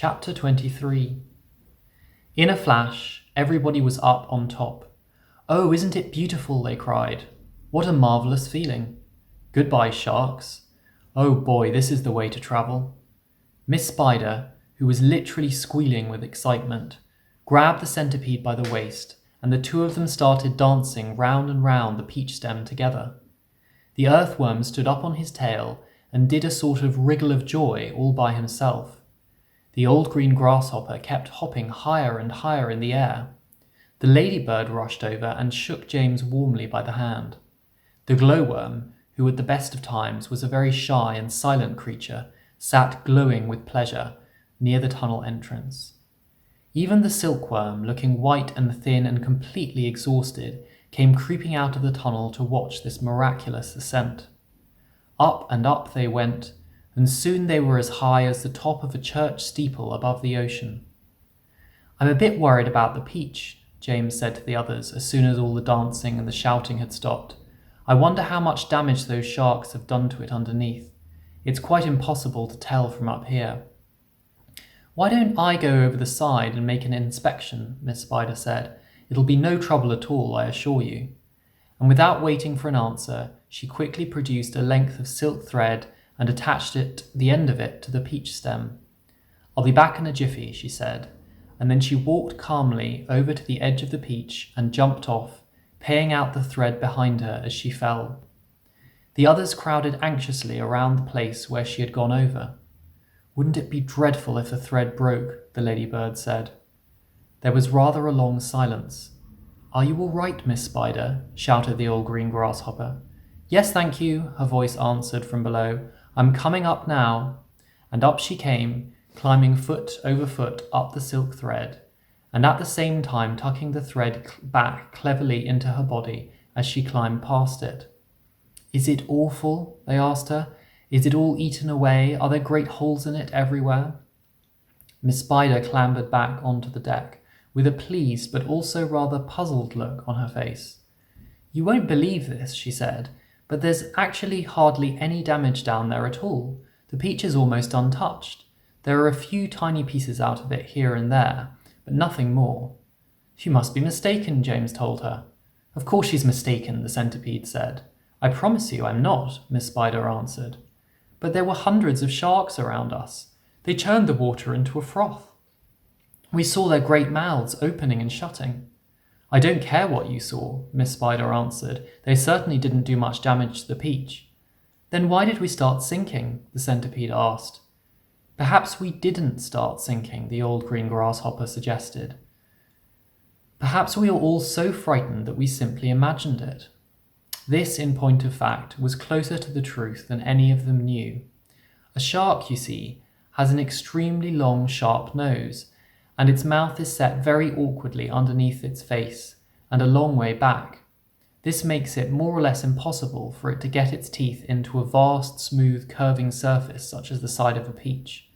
Chapter 23. In a flash, everybody was up on top. "Oh, isn't it beautiful?" they cried. "What a marvellous feeling. Goodbye, sharks. Oh boy, this is the way to travel." Miss Spider, who was literally squealing with excitement, grabbed the centipede by the waist, and the two of them started dancing round and round the peach stem together. The earthworm stood up on his tail and did a sort of wriggle of joy all by himself. The old green grasshopper kept hopping higher and higher in the air. The ladybird rushed over and shook James warmly by the hand. The glowworm, who at the best of times was a very shy and silent creature, sat glowing with pleasure near the tunnel entrance. Even the silkworm, looking white and thin and completely exhausted, came creeping out of the tunnel to watch this miraculous ascent. Up and up they went, and soon they were as high as the top of a church steeple above the ocean. "I'm a bit worried about the peach," James said to the others as soon as all the dancing and the shouting had stopped. "I wonder how much damage those sharks have done to it underneath. It's quite impossible to tell from up here." "Why don't I go over the side and make an inspection?" Miss Spider said. "It'll be no trouble at all, I assure you." And without waiting for an answer, she quickly produced a length of silk thread and attached the end of it to the peach stem. "I'll be back in a jiffy," she said, and then she walked calmly over to the edge of the peach and jumped off, paying out the thread behind her as she fell. The others crowded anxiously around the place where she had gone over. "Wouldn't it be dreadful if the thread broke?" the ladybird said. There was rather a long silence. "Are you all right, Miss Spider?" shouted the old green grasshopper. "Yes, thank you," her voice answered from below. "I'm coming up now." And up she came, climbing foot over foot up the silk thread, and at the same time tucking the thread back cleverly into her body as she climbed past it. "Is it awful?" they asked her. "Is it all eaten away? Are there great holes in it everywhere?" Miss Spider clambered back onto the deck, with a pleased but also rather puzzled look on her face. "You won't believe this," she said, "but there's actually hardly any damage down there at all. The peach is almost untouched. There are a few tiny pieces out of it here and there, but nothing more." "You must be mistaken," James told her. "Of course she's mistaken," the centipede said. "I promise you I'm not," Miss Spider answered. "But there were hundreds of sharks around us. They churned the water into a froth. We saw their great mouths opening and shutting." "I don't care what you saw," Miss Spider answered. "They certainly didn't do much damage to the peach." "Then why did we start sinking?" the centipede asked. "Perhaps we didn't start sinking," the old green grasshopper suggested. "Perhaps we were all so frightened that we simply imagined it." This, in point of fact, was closer to the truth than any of them knew. A shark, you see, has an extremely long, sharp nose, and its mouth is set very awkwardly underneath its face and a long way back. This makes it more or less impossible for it to get its teeth into a vast, smooth, curving surface such as the side of a peach.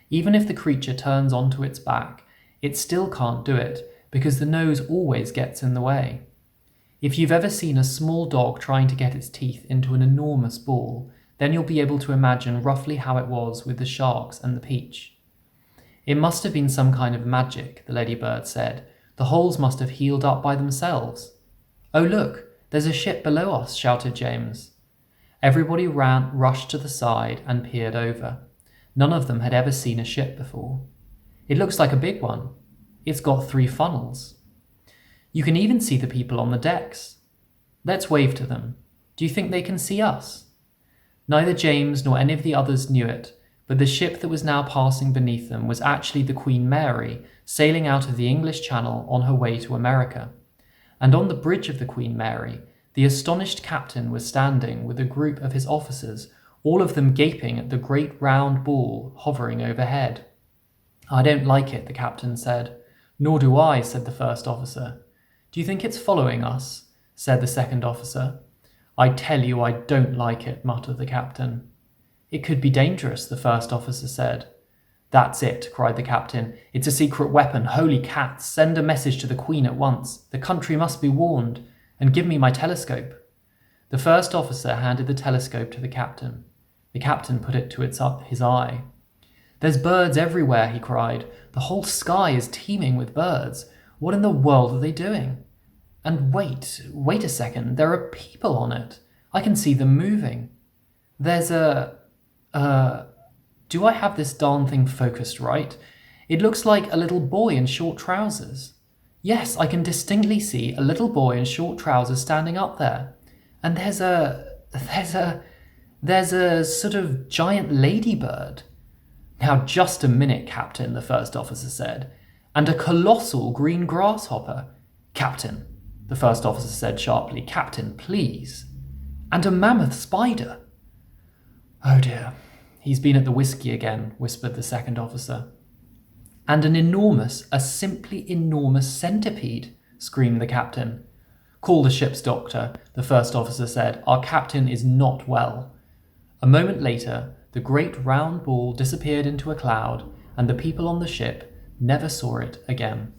Even if the creature turns onto its back, it still can't do it because the nose always gets in the way. If you've ever seen a small dog trying to get its teeth into an enormous ball, then you'll be able to imagine roughly how it was with the sharks and the peach. "It must have been some kind of magic," the ladybird said. "The holes must have healed up by themselves." "Oh look, there's a ship below us," shouted James. Everybody rushed to the side and peered over. None of them had ever seen a ship before. "It looks like a big one. It's got 3 funnels. You can even see the people on the decks. Let's wave to them. Do you think they can see us?" Neither James nor any of the others knew it, but the ship that was now passing beneath them was actually the Queen Mary, sailing out of the English Channel on her way to America. And on the bridge of the Queen Mary, the astonished captain was standing with a group of his officers, all of them gaping at the great round ball hovering overhead. "I don't like it," the captain said. "Nor do I," said the first officer. "Do you think it's following us?" said the second officer. "I tell you I don't like it," muttered the captain. "It could be dangerous," the first officer said. "That's it," cried the captain. "It's a secret weapon. Holy cats, send a message to the Queen at once. The country must be warned. And give me my telescope." The first officer handed the telescope to the captain. The captain put it to his eye. There's birds everywhere, he cried. The whole sky is teeming with birds. What in the world are they doing? And wait a second, there are people on it. I can see them moving. There's do I have this darn thing focused right? It looks like a little boy in short trousers. Yes, I can distinctly see a little boy in short trousers standing up there. And there's a sort of giant ladybird. Now just a minute, Captain, the first officer said. And a colossal green grasshopper. Captain, the first officer said sharply. Captain, please. And a mammoth spider. Oh dear, he's been at the whiskey again, whispered the second officer. And a simply enormous centipede, screamed the captain. Call the ship's doctor, the first officer said. Our captain is not well. A moment later, the great round ball disappeared into a cloud, and the people on the ship never saw it again.